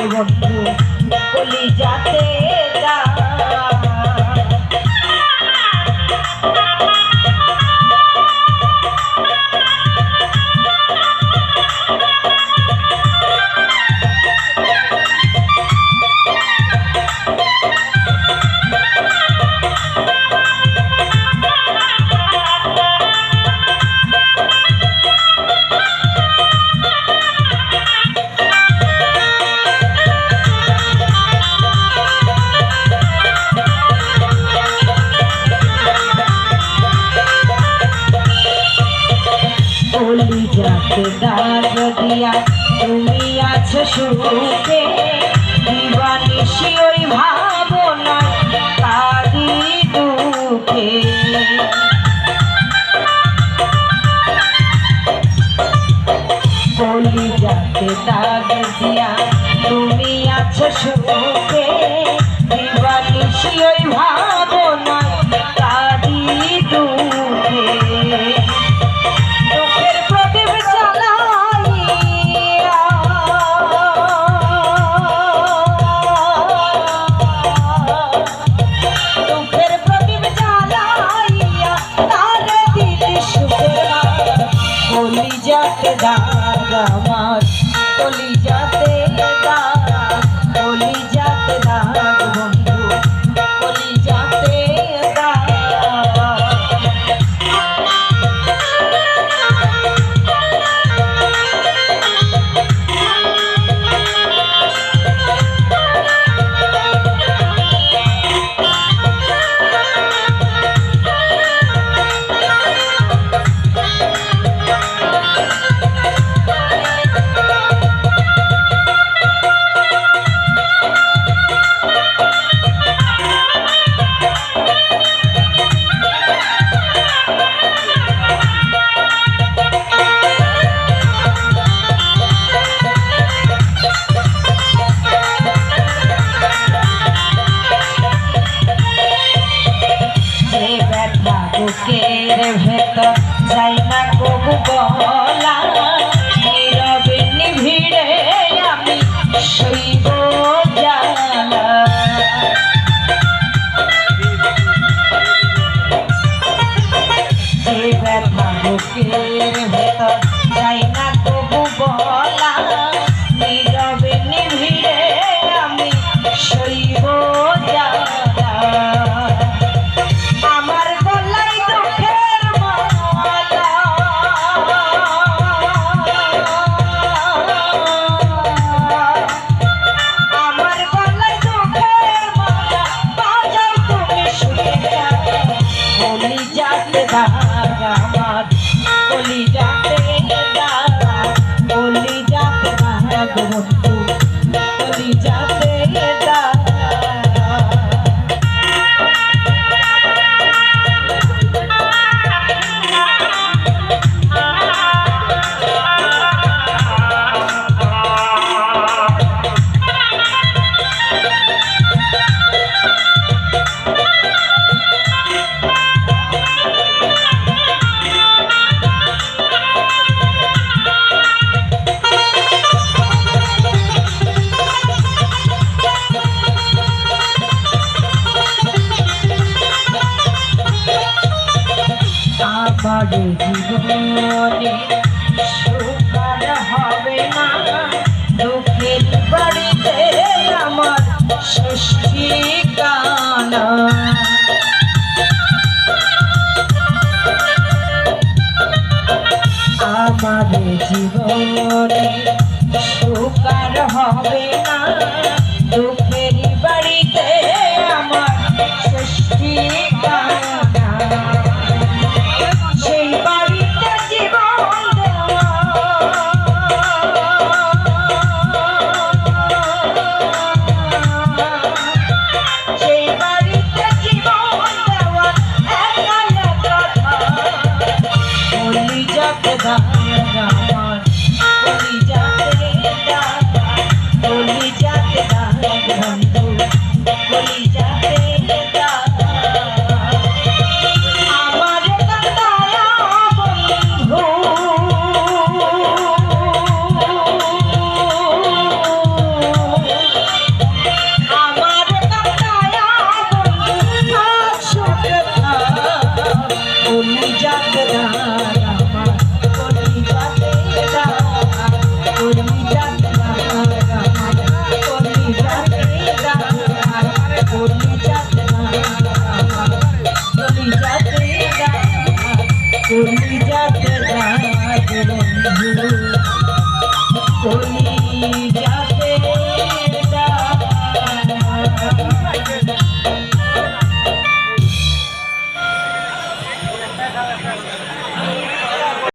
বন্ধু কলিজাতে কলিজাতে দাগ দিয়া তুমি আছো সুখে দিবানিশি ওই ভাবনা কাঁদি দুঃখে কলিজাতে দাগ দিয়া তুমি আছো সুখে দিবানিশি ওই ভাবনা কাঁদি দুঃখে কলিজাতে দাগ আমার কলিজাতে দাগ কলিজাতে দাগ বন্ধু কলিজাতে দাগ বুকের ভেতর যাই না কবু গলা নীরবে নিভিড়ে আমি শৈব জ্বালা যে ব্যথা বুকের ভেতর যাই না কবু গলা নীরবে নিভিড়ে আমি শৈব জ্বালা আমার কলিজাতে দাগ কলিজাতে দাগ বন্ধু কলিজাতে দাগ আমার জীবনে সুখ আর হবে না দুঃখের বাড়িতে আমার শেষ ঠিকানা আমার জীবনে সুখ আর হবে না দুঃখের বাড়িতে আমার শেষ ঠিকানা